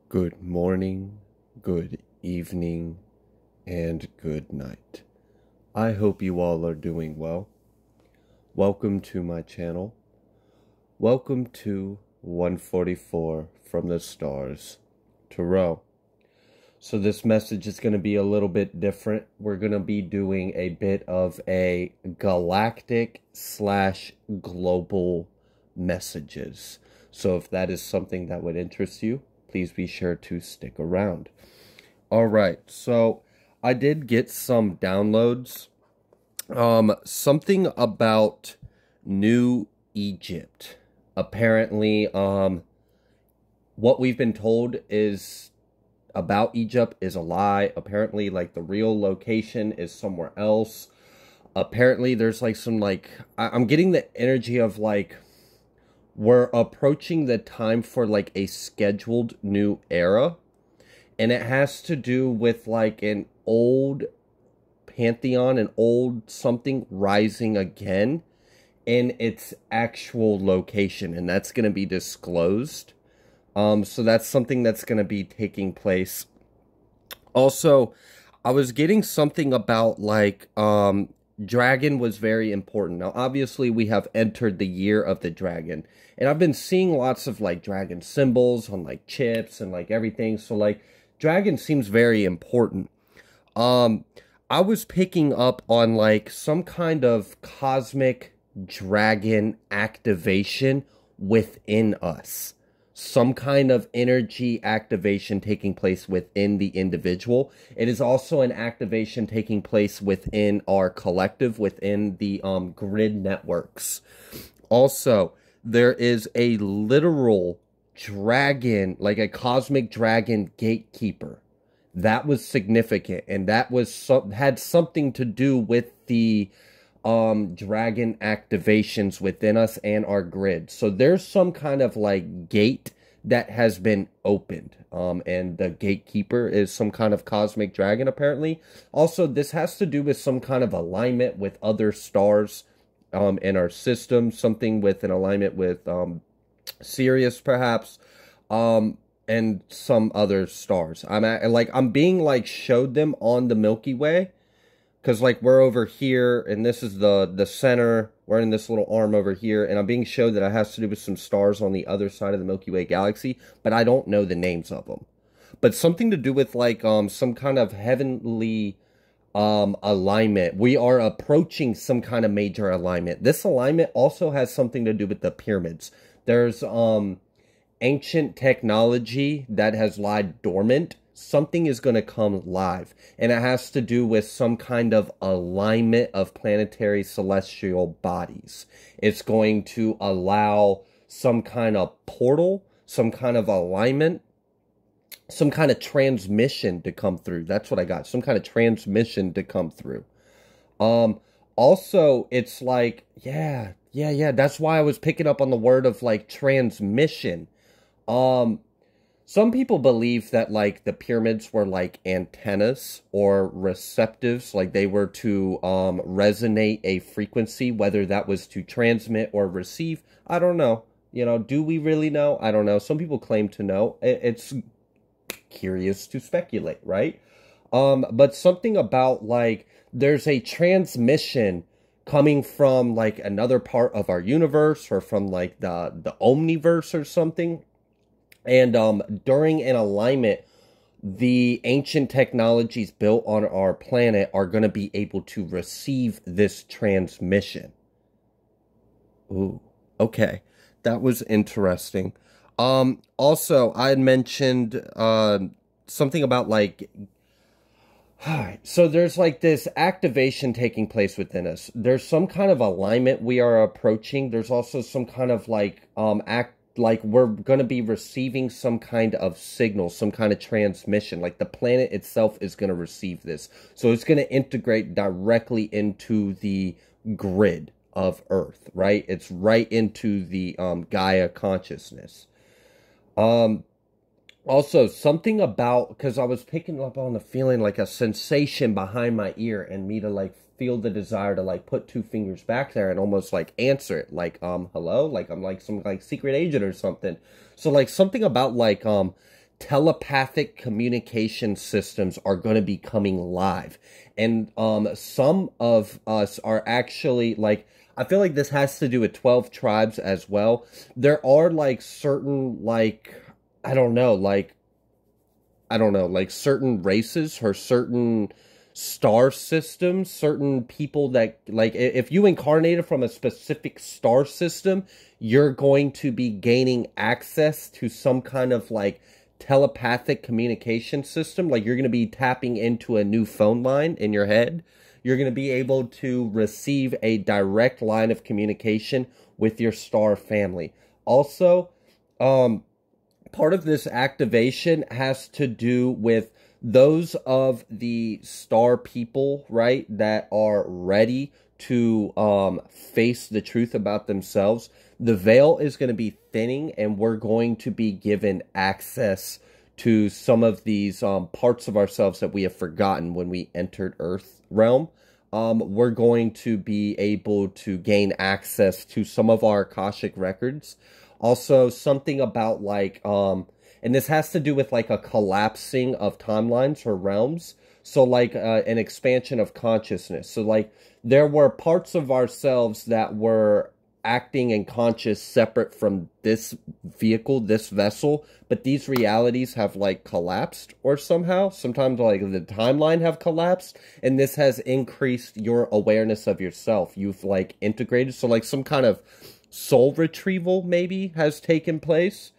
Good morning, good evening, and good night. I hope you all are doing well. Welcome to my channel. Welcome to 144 from the stars to row. So this message is going to be a little bit different. We're going to be doing a bit of a galactic / global messages. So if that is something that would interest you, please be sure to stick around. All right, so I did get some downloads. Something about New Egypt. Apparently, what we've been told is about Egypt is a lie. Apparently, like, the real location is somewhere else. Apparently, there's like some, like, I'm getting the energy of, like, we're approaching the time for like a scheduled new era, and it has to do with like an old pantheon, an old something rising again in its actual location, and that's going to be disclosed. So that's something that's going to be taking place. Also, I was getting something about like dragon was very important. Now, obviously, we have entered the year of the dragon, and I've been seeing lots of like dragon symbols on like chips and like everything. So like dragon seems very important. I was picking up on like some kind of cosmic dragon activation within us. Some kind of energy activation taking place within the individual. It is also an activation taking place within our collective, within the grid networks. Also, there is a literal dragon, like a cosmic dragon gatekeeper. That was significant, and that was had something to do with the dragon activations within us and our grid. So there's some kind of like gate that has been opened, and the gatekeeper is some kind of cosmic dragon apparently. Also, this has to do with some kind of alignment with other stars in our system, something with an alignment with Sirius perhaps, and some other stars. I'm being like showed them on the Milky Way. Because, like, we're over here, and this is the center. We're in this little arm over here, and I'm being showed that it has to do with some stars on the other side of the Milky Way galaxy, but I don't know the names of them. But something to do with, like, some kind of heavenly alignment. We are approaching some kind of major alignment. This alignment also has something to do with the pyramids. There's ancient technology that has lied dormant. Something is going to come live, and it has to do with some kind of alignment of planetary celestial bodies. It's going to allow some kind of portal, some kind of alignment, some kind of transmission to come through. That's what I got. Some kind of transmission to come through. Also, it's like, yeah. That's why I was picking up on the word of like transmission. Some people believe that, like, the pyramids were, like, antennas or receptives, like they were to resonate a frequency, whether that was to transmit or receive. I don't know. You know, do we really know? I don't know. Some people claim to know. It's curious to speculate, right? But something about, like, there's a transmission coming from, like, another part of our universe or from, like, the omniverse or something. And during an alignment, the ancient technologies built on our planet are going to be able to receive this transmission. Ooh, okay. That was interesting. Also, I had mentioned something about like... Alright, so there's like this activation taking place within us. There's some kind of alignment we are approaching. There's also some kind of like like we're going to be receiving some kind of signal, some kind of transmission. Like the planet itself is going to receive this. So it's going to integrate directly into the grid of Earth, right? It's right into the Gaia consciousness. Also, something about, because I was picking up on the feeling like a sensation behind my ear, and me to like feel the desire to like put two fingers back there and almost like answer it, like hello, like I'm like some like secret agent or something. So like something about like telepathic communication systems are going to be coming live. And some of us are actually like, I feel like this has to do with 12 tribes as well. There are like certain like, I don't know, like certain races or certain star systems, certain people that, like, if you incarnated from a specific star system, you're going to be gaining access to some kind of, like, telepathic communication system. Like, you're going to be tapping into a new phone line in your head. You're going to be able to receive a direct line of communication with your star family. Also, part of this activation has to do with those of the star people, right, that are ready to face the truth about themselves. The veil is going to be thinning, and we're going to be given access to some of these parts of ourselves that we have forgotten when we entered Earth realm. We're going to be able to gain access to some of our Akashic records. Also, something about, like, and this has to do with, like, a collapsing of timelines or realms. So, like, an expansion of consciousness. So, like, there were parts of ourselves that were acting and conscious separate from this vehicle, this vessel, but these realities have, like, collapsed or somehow. Sometimes, like, the timeline have collapsed, and this has increased your awareness of yourself. You've, like, integrated. So, like, some kind of soul retrieval maybe has taken place.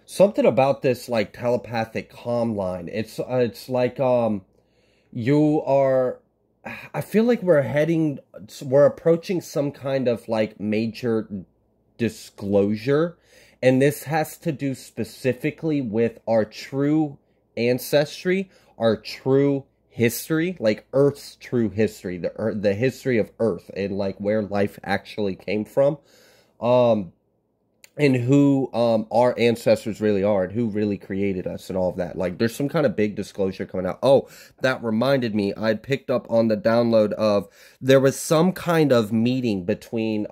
Something about this, like, telepathic comm line. It's like, you are, I feel like we're approaching some kind of, like, major disclosure. And this has to do specifically with our true ancestry, our true history, like Earth's true history, the history of Earth, and, like, where life actually came from. And who our ancestors really are, and who really created us, and all of that. Like, there's some kind of big disclosure coming out. Oh, that reminded me, I'd picked up on the download of, there was some kind of meeting between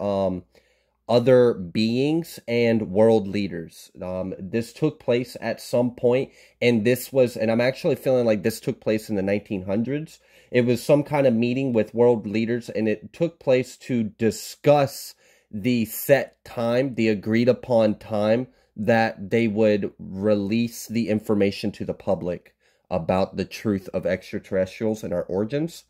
other beings and world leaders. This took place at some point, and this was, and I'm actually feeling like this took place in the 1900s. It was some kind of meeting with world leaders, and it took place to discuss the set time, the agreed upon time that they would release the information to the public about the truth of extraterrestrials and our origins.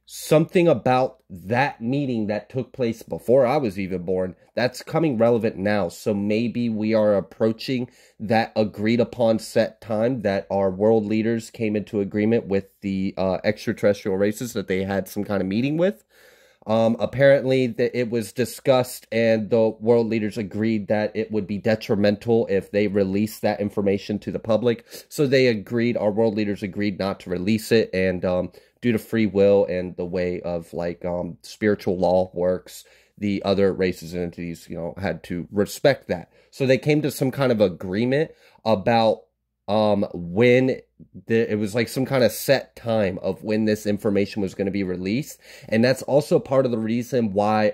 Something about that meeting that took place before I was even born, that's coming relevant now. So maybe we are approaching that agreed upon set time that our world leaders came into agreement with the extraterrestrial races that they had some kind of meeting with. Apparently it was discussed, and the world leaders agreed that it would be detrimental if they released that information to the public. So they agreed, our world leaders agreed not to release it, and due to free will and the way of, like, spiritual law works, the other races and entities, you know, had to respect that. So they came to some kind of agreement about when it was like some kind of set time of when this information was going to be released. And that's also part of the reason why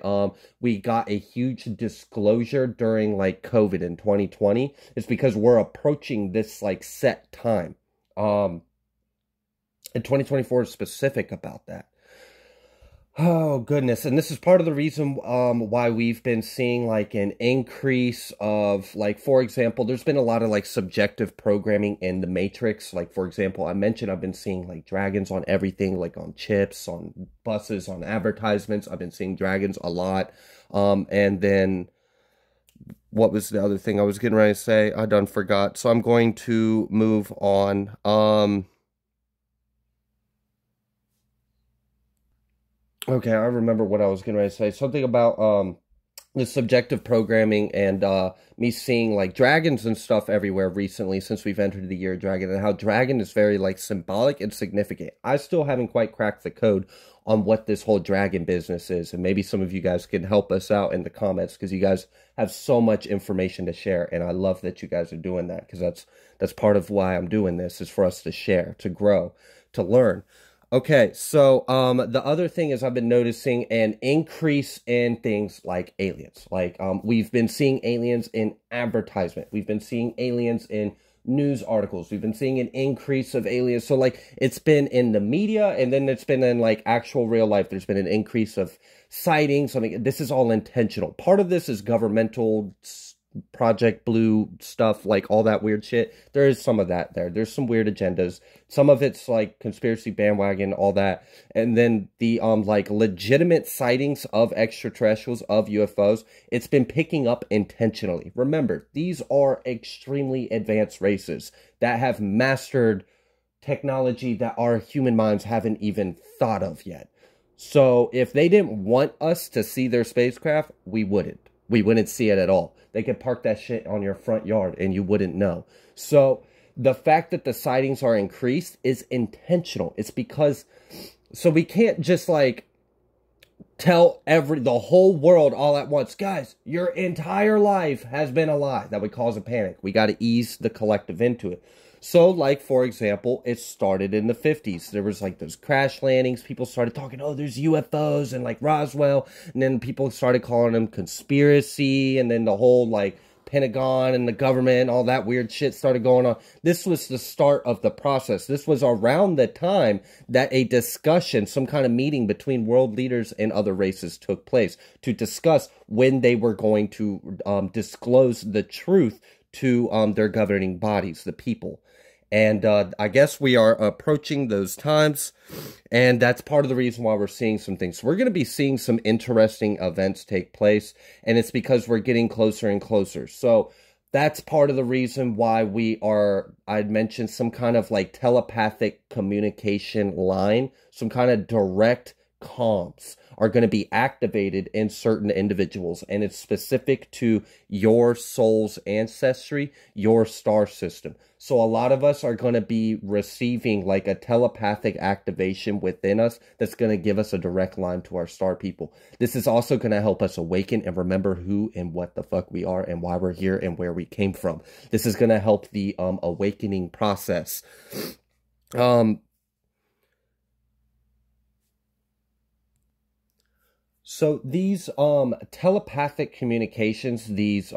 we got a huge disclosure during, like, COVID in 2020. It's because we're approaching this, like, set time. And 2024 is specific about that. Oh, goodness. And this is part of the reason why we've been seeing, like, an increase of, like, for example, there's been a lot of, like, subjective programming in the Matrix. Like, for example, I mentioned I've been seeing, like, dragons on everything, like on chips, on buses, on advertisements. I've been seeing dragons a lot. And then, what was the other thing I was getting ready to say? I done forgot. So I'm going to move on. Okay, I remember what I was going to say. Something about the subjective programming and me seeing, like, dragons and stuff everywhere recently since we've entered the year of dragon, and how dragon is very, like, symbolic and significant. I still haven't quite cracked the code on what this whole dragon business is, and maybe some of you guys can help us out in the comments, because you guys have so much information to share, and I love that you guys are doing that, because that's part of why I'm doing this, is for us to share, to grow, to learn. Okay, so the other thing is I've been noticing an increase in things like aliens. Like we've been seeing aliens in advertisement. We've been seeing aliens in news articles. We've been seeing an increase of aliens. So like it's been in the media and then it's been in like actual real life. There's been an increase of sightings. I mean, this is all intentional. Part of this is governmental Project Blue stuff, like all that weird shit. There is some of that there. There's some weird agendas. Some of it's like conspiracy bandwagon, all that. And then the like legitimate sightings of extraterrestrials, of UFOs, it's been picking up intentionally. Remember, these are extremely advanced races that have mastered technology that our human minds haven't even thought of yet. So if they didn't want us to see their spacecraft, we wouldn't. We wouldn't see it at all. They could park that shit on your front yard and you wouldn't know. So the fact that the sightings are increased is intentional. It's because, so we can't just like tell the whole world all at once, guys, your entire life has been a lie. That would cause a panic. We got to ease the collective into it. So, like, for example, it started in the 50s. There was, like, those crash landings. People started talking, oh, there's UFOs and, like, Roswell. And then people started calling them conspiracy. And then the whole, like, Pentagon and the government, all that weird shit started going on. This was the start of the process. This was around the time that a discussion, some kind of meeting between world leaders and other races took place to discuss when they were going to disclose the truth to their governing bodies, the people. And I guess we are approaching those times, and that's part of the reason why we're seeing some things. So we're going to be seeing some interesting events take place, and it's because we're getting closer and closer. So that's part of the reason why I'd mentioned some kind of like telepathic communication line, some kind of direct comms are going to be activated in certain individuals, and it's specific to your soul's ancestry, your star system. So a lot of us are going to be receiving like a telepathic activation within us that's going to give us a direct line to our star people. This is also going to help us awaken and remember who and what the fuck we are and why we're here and where we came from. This is going to help the awakening process. So these telepathic communications, these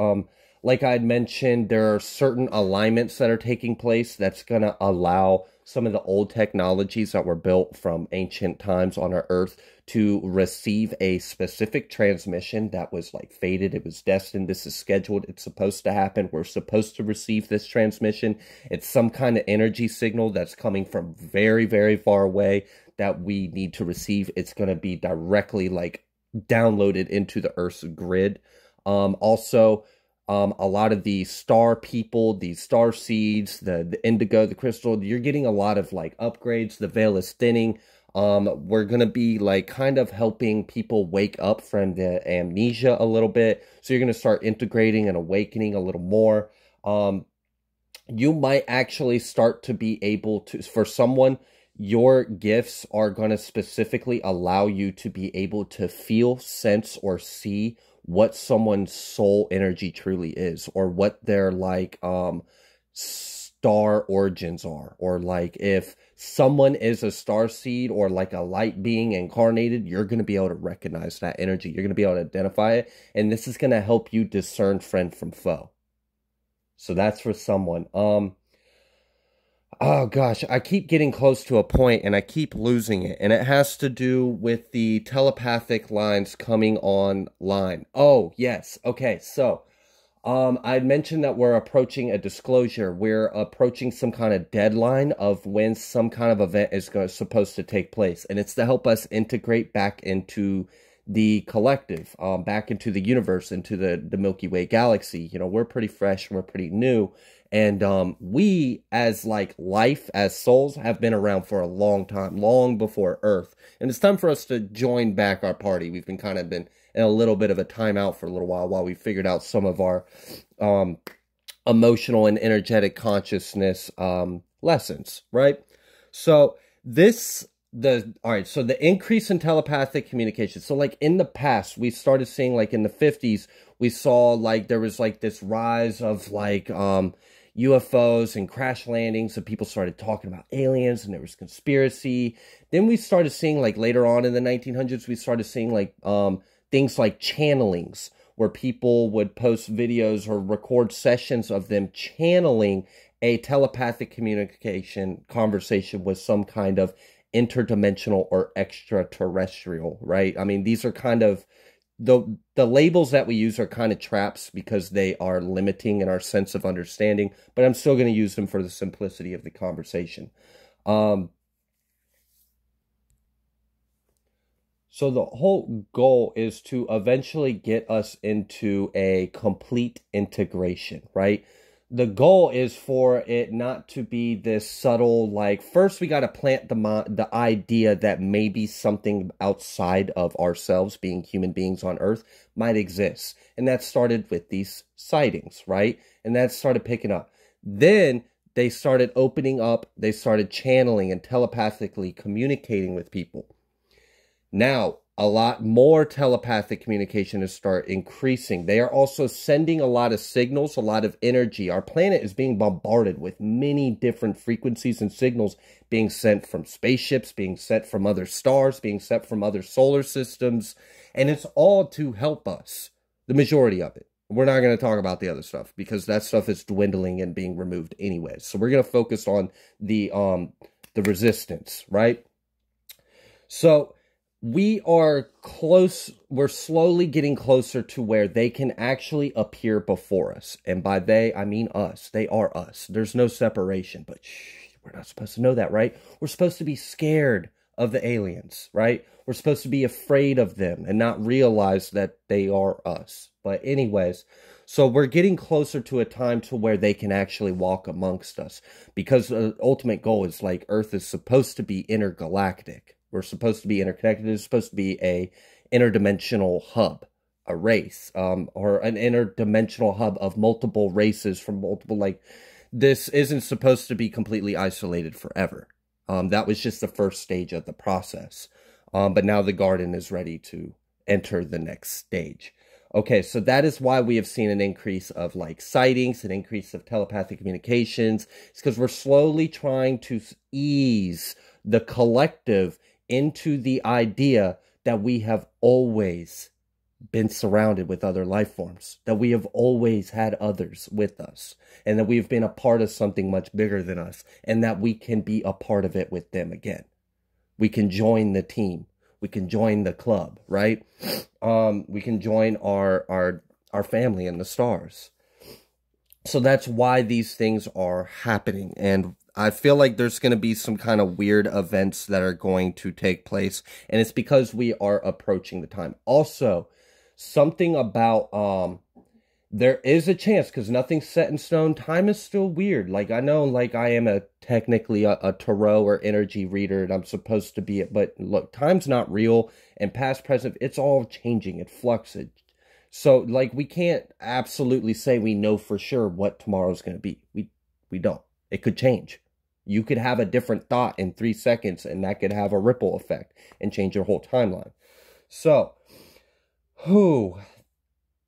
like I had mentioned, there are certain alignments that are taking place that's going to allow some of the old technologies that were built from ancient times on our Earth to receive a specific transmission that was like fated. It was destined. This is scheduled. It's supposed to happen. We're supposed to receive this transmission. It's some kind of energy signal that's coming from very, very far away that we need to receive. It's going to be directly like downloaded into the Earth's grid. Also, a lot of the star people, the star seeds, the indigo, the crystal, you're getting a lot of like upgrades. The veil is thinning. We're going to be like kind of helping people wake up from the amnesia a little bit. So you're going to start integrating and awakening a little more. You might actually start to be able to, for someone, your gifts are going to specifically allow you to be able to feel, sense, or see what someone's soul energy truly is, or what their like star origins are, or like if someone is a star seed or like a light being incarnated, you're going to be able to recognize that energy. You're going to be able to identify it, and this is going to help you discern friend from foe. So that's for someone. Oh gosh, I keep getting close to a point and I keep losing it. And it has to do with the telepathic lines coming online. Oh, yes. Okay, so I'd mentioned that we're approaching a disclosure. We're approaching some kind of deadline of when some kind of event is supposed to take place. And it's to help us integrate back into the collective, back into the universe, into the Milky Way galaxy. You know, we're pretty fresh, we're pretty new. And we, as like life, as souls, have been around for a long time, long before Earth. And it's time for us to join back our party. We've been kind of been in a little bit of a timeout for a little while we figured out some of our emotional and energetic consciousness lessons, right? So so the increase in telepathic communication. So like in the past, we started seeing like in the 50s, we saw like there was like this rise of like, UFOs and crash landings, and people started talking about aliens, and there was conspiracy. Then we started seeing, like, later on in the 1900s, we started seeing, like, things like channelings, where people would post videos or record sessions of them channeling a telepathic communication conversation with some kind of interdimensional or extraterrestrial, right? I mean, these are kind of the labels that we use are kind of traps because they are limiting in our sense of understanding, but I'm still going to use them for the simplicity of the conversation. So the whole goal is to eventually get us into a complete integration, right? The goal is for it not to be this subtle, like, first we got to plant the idea that maybe something outside of ourselves, being human beings on Earth, might exist. And that started with these sightings, right? And that started picking up. Then they started opening up, they started channeling and telepathically communicating with people. Now, a lot more telepathic communication is start increasing. They are also sending a lot of signals, a lot of energy. Our planet is being bombarded with many different frequencies and signals being sent from spaceships, being sent from other stars, being sent from other solar systems. And it's all to help us, the majority of it. We're not going to talk about the other stuff because that stuff is dwindling and being removed anyways. So we're going to focus on the resistance, right? So we are close, we're slowly getting closer to where they can actually appear before us. And by they, I mean us. They are us. There's no separation, but shh, we're not supposed to know that, right? We're supposed to be scared of the aliens, right? We're supposed to be afraid of them and not realize that they are us. But anyways, so we're getting closer to a time to where they can actually walk amongst us, because the ultimate goal is, like, Earth is supposed to be intergalactic. We're supposed to be interconnected. It's supposed to be a interdimensional hub, a race, or an interdimensional hub of multiple races from multiple, like, this isn't supposed to be completely isolated forever. That was just the first stage of the process. But now the garden is ready to enter the next stage. Okay, so that is why we have seen an increase of, like, sightings, an increase of telepathic communications. It's because we're slowly trying to ease the collective into the idea that we have always been surrounded with other life forms, that we have always had others with us, and that we've been a part of something much bigger than us, and that we can be a part of it with them again. We can join the team. We can join the club, right? We can join our family in the stars. So that's why these things are happening. And I feel like there's going to be some kind of weird events that are going to take place. And it's because we are approaching the time. Also, something about, there is a chance, because nothing's set in stone. Time is still weird. Like, I know, like, I am technically a tarot or energy reader, and I'm supposed to be it. But look, time's not real. And past, present, it's all changing. It fluxes. So, like, we can't absolutely say we know for sure what tomorrow's going to be. We don't. It could change. You could have a different thought in 3 seconds, and that could have a ripple effect and change your whole timeline. So,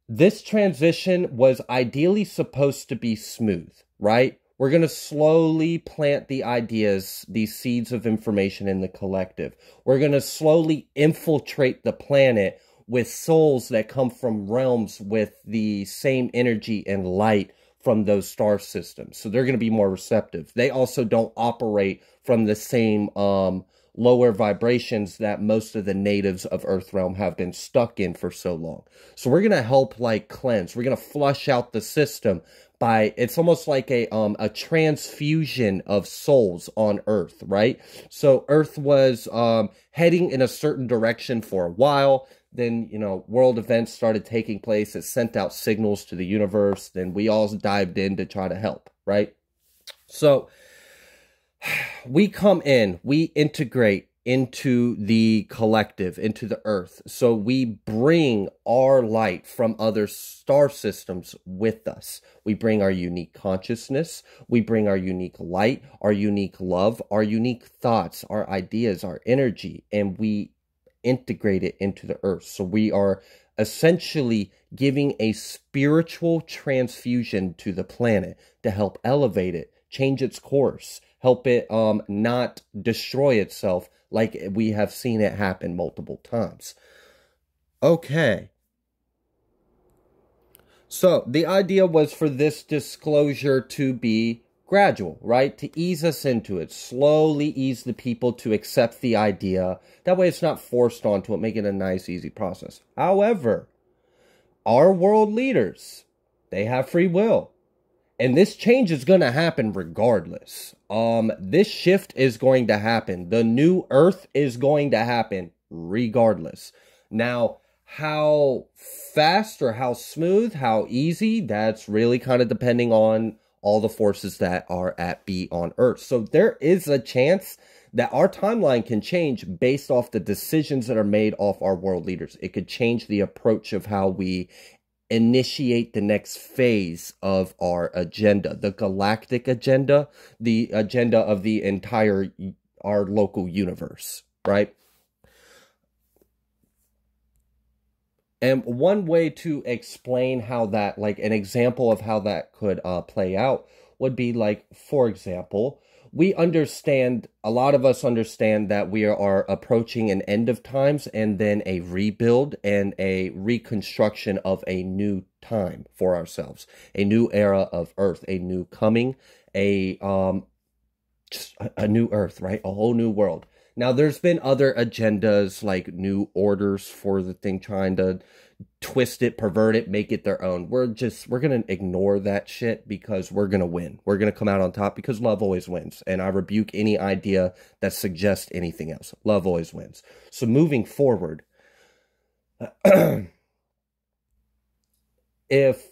this transition was ideally supposed to be smooth, right? We're going to slowly plant the ideas, these seeds of information in the collective. We're going to slowly infiltrate the planet with souls that come from realms with the same energy and light from those star systems. So they're going to be more receptive. They also don't operate from the same lower vibrations that most of the natives of Earth realm have been stuck in for so long. So we're going to help, like, cleanse. We're going to flush out the system by, it's almost like a transfusion of souls on Earth, right? So Earth was heading in a certain direction for a while. Then, you know, world events started taking place. It sent out signals to the universe. Then we all dived in to try to help, right? So we come in, we integrate into the collective, into the Earth. So we bring our light from other star systems with us. We bring our unique consciousness. We bring our unique light, our unique love, our unique thoughts, our ideas, our energy, and we integrate it into the Earth. So we are essentially giving a spiritual transfusion to the planet to help elevate it, change its course, help it not destroy itself like we have seen it happen multiple times. Okay. So the idea was for this disclosure to be gradual, right? To ease us into it, slowly ease the people to accept the idea. That way it's not forced onto it, make it a nice, easy process. However, our world leaders, they have free will. And this change is going to happen regardless. This shift is going to happen. The new earth is going to happen regardless. Now, how fast or how smooth, how easy, that's really kind of depending on all the forces that are at B on Earth. So there is a chance that our timeline can change based off the decisions that are made off our world leaders. It could change the approach of how we initiate the next phase of our agenda, the galactic agenda, the agenda of the entire, our local universe, right? And one way to explain how that, like an example of how that could play out would be like, for example, we understand, a lot of us understand that we are approaching an end of times and then a rebuild and a reconstruction of a new time for ourselves, a new era of Earth, a new coming, just a new Earth, right? A whole new world. Now, there's been other agendas like new orders for the thing, trying to twist it, pervert it, make it their own. We're going to ignore that shit because we're going to win. We're going to come out on top because love always wins. And I rebuke any idea that suggests anything else. Love always wins. So moving forward, if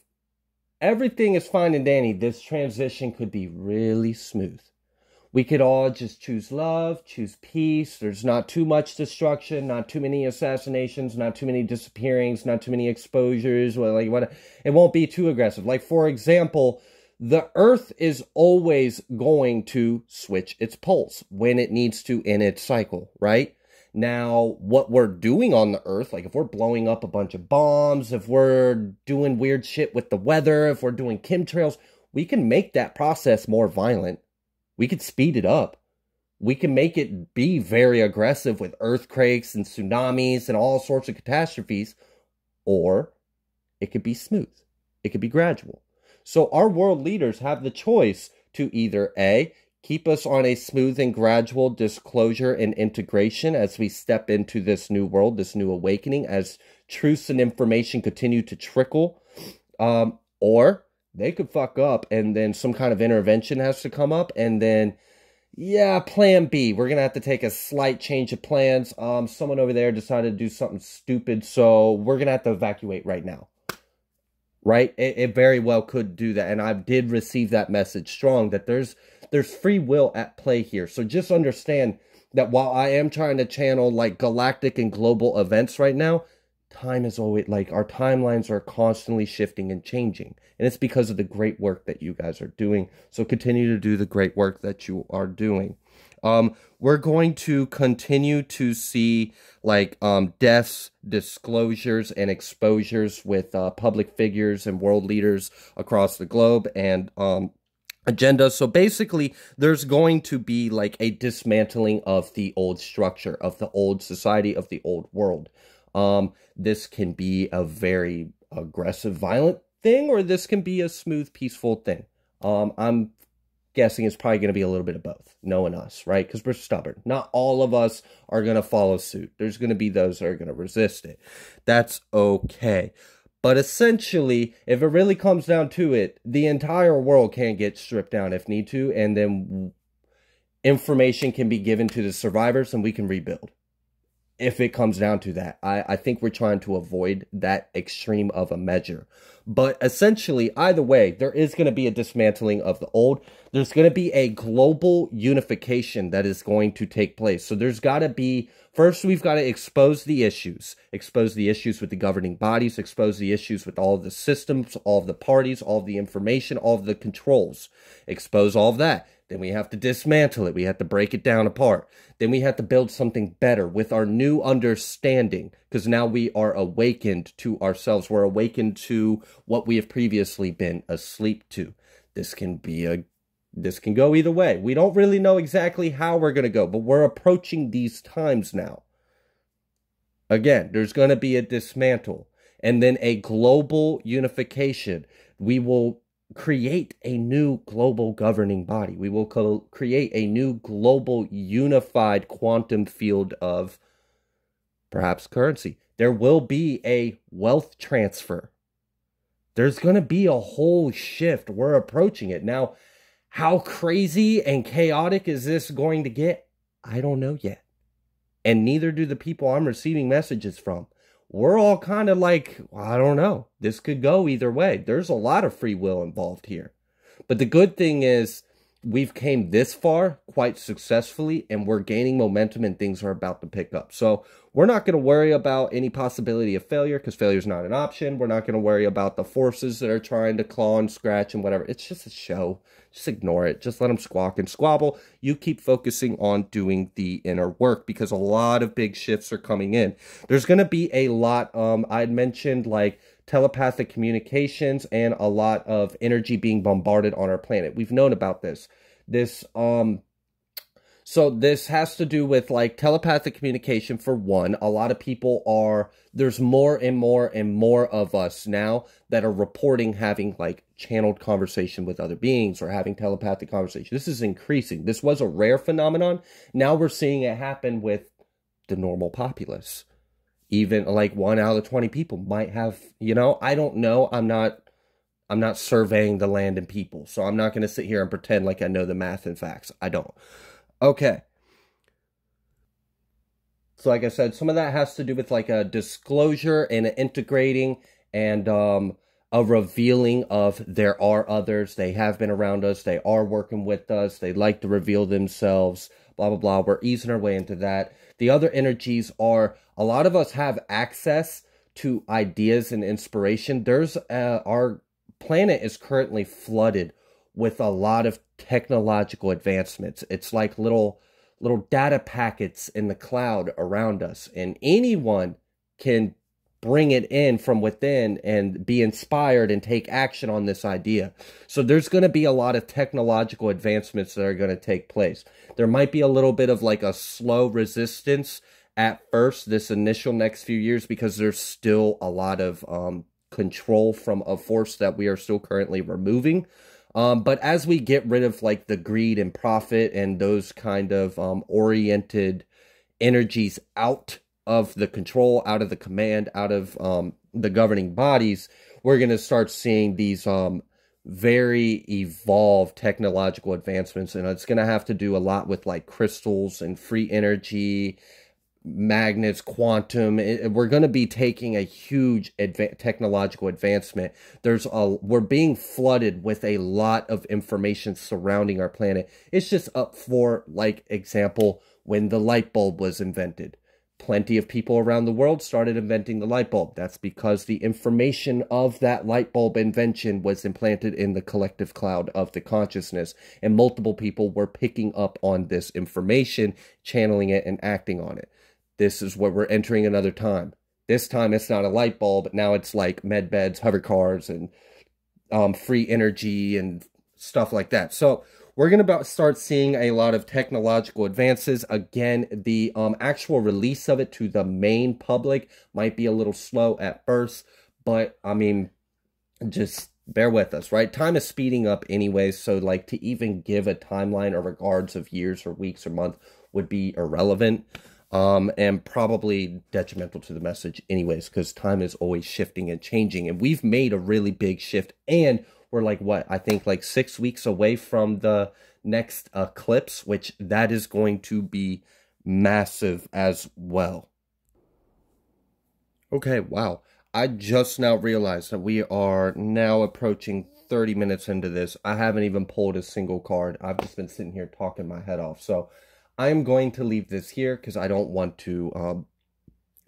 everything is fine and dandy, this transition could be really smooth. We could all just choose love, choose peace. There's not too much destruction, not too many assassinations, not too many disappearings, not too many exposures. It won't be too aggressive. Like, for example, the Earth is always going to switch its poles when it needs to in its cycle, right? Now, what we're doing on the Earth, like if we're blowing up a bunch of bombs, if we're doing weird shit with the weather, if we're doing chemtrails, we can make that process more violent. We could speed it up. We can make it be very aggressive with earthquakes and tsunamis and all sorts of catastrophes. Or it could be smooth. It could be gradual. So our world leaders have the choice to either A, keep us on a smooth and gradual disclosure and integration as we step into this new world, this new awakening, as truths and information continue to trickle. Or they could fuck up and then some kind of intervention has to come up. And then, yeah, plan B. We're going to have to take a slight change of plans. Someone over there decided to do something stupid, so we're going to have to evacuate right now. Right? It very well could do that. And I did receive that message strong that there's free will at play here. So just understand that while I am trying to channel like galactic and global events right now, time is always, like, our timelines are constantly shifting and changing. And it's because of the great work that you guys are doing. So continue to do the great work that you are doing. We're going to continue to see, like, deaths, disclosures, and exposures with public figures and world leaders across the globe and agenda. So basically, there's going to be, like, a dismantling of the old structure, of the old society, of the old world. This can be a very aggressive, violent thing, or this can be a smooth, peaceful thing. I'm guessing it's probably going to be a little bit of both, knowing us, right? Because we're stubborn. Not all of us are going to follow suit. There's going to be those that are going to resist it. That's okay. But essentially, if it really comes down to it, the entire world can get stripped down if need to, and then information can be given to the survivors and we can rebuild. If it comes down to that. I think we're trying to avoid that extreme of a measure. But essentially, either way, there is going to be a dismantling of the old. There's going to be a global unification that is going to take place. So there's got to be First, we've got to expose the issues with the governing bodies, expose the issues with all of the systems, all of the parties, all of the information, all of the controls, expose all of that. Then we have to dismantle it. We have to break it down apart. Then we have to build something better with our new understanding, because now we are awakened to ourselves. We're awakened to what we have previously been asleep to. This can go either way. We don't really know exactly how we're going to go, but we're approaching these times now. Again, there's going to be a dismantle and then a global unification. We will create a new global governing body. We will create a new global unified quantum field of perhaps currency. There will be a wealth transfer. There's going to be a whole shift. We're approaching it. Now, how crazy and chaotic is this going to get? I don't know yet. And neither do the people I'm receiving messages from. We're all kind of like, well, I don't know. This could go either way. There's a lot of free will involved here. But the good thing is we've came this far quite successfully, and we're gaining momentum and things are about to pick up. So we're not going to worry about any possibility of failure, because failure is not an option. We're not going to worry about the forces that are trying to claw and scratch and whatever. It's just a show. Just ignore it. Just let them squawk and squabble. You keep focusing on doing the inner work, because a lot of big shifts are coming in. There's going to be a lot, I had mentioned like telepathic communications and a lot of energy being bombarded on our planet. We've known about this. So this has to do with like telepathic communication for one. A lot of people there's more and more and more of us now that are reporting having like channeled conversation with other beings or having telepathic conversation. This is increasing. This was a rare phenomenon. Now we're seeing it happen with the normal populace. Even like 1 out of 20 people might have, I don't know. I'm not surveying the land and people, so I'm not going to sit here and pretend like I know the math and facts. I don't. Okay. So like I said, some of that has to do with like a disclosure and an integrating and a revealing of there are others. They have been around us. They are working with us. They like to reveal themselves, blah, blah, blah. We're easing our way into that. The other energies are, a lot of us have access to ideas and inspiration. Our planet is currently flooded with a lot of technological advancements. It's like little data packets in the cloud around us, and anyone can bring it in from within and be inspired and take action on this idea. So there's going to be a lot of technological advancements that are going to take place. There might be a little bit of like a slow resistance at first, this initial next few years, because there's still a lot of control from a force that we are still currently removing. But as we get rid of like the greed and profit and those kind of oriented energies out of the control, out of the command, out of the governing bodies, we're going to start seeing these very evolved technological advancements. And it's going to have to do a lot with like crystals and free energy, magnets, quantum. We're going to be taking a huge technological advancement. We're being flooded with a lot of information surrounding our planet. It's just up for, like, example, when the light bulb was invented. Plenty of people around the world started inventing the light bulb. That's because the information of that light bulb invention was implanted in the collective cloud of the consciousness, and multiple people were picking up on this information, channeling it, and acting on it. This is where we're entering another time. This time it's not a light bulb, but now it's like med beds, hover cars, and free energy and stuff like that. So we're going to start seeing a lot of technological advances. Again, the actual release of it to the main public might be a little slow at first, but I mean, just bear with us, right? Time is speeding up anyways, so like to even give a timeline or regards of years or weeks or months would be irrelevant. And probably detrimental to the message anyways, because time is always shifting and changing, and we've made a really big shift, and we're like, what, I think like 6 weeks away from the next eclipse, which that is going to be massive as well. Okay, wow. I just now realized that we are now approaching 30 minutes into this. I haven't even pulled a single card. I've just been sitting here talking my head off. So I'm going to leave this here because I don't want to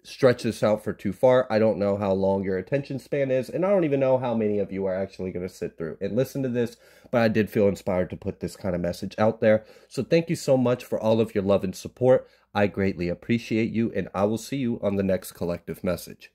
stretch this out for too far. I don't know how long your attention span is, and I don't even know how many of you are actually going to sit through and listen to this, but I did feel inspired to put this kind of message out there. So thank you so much for all of your love and support. I greatly appreciate you, and I will see you on the next collective message.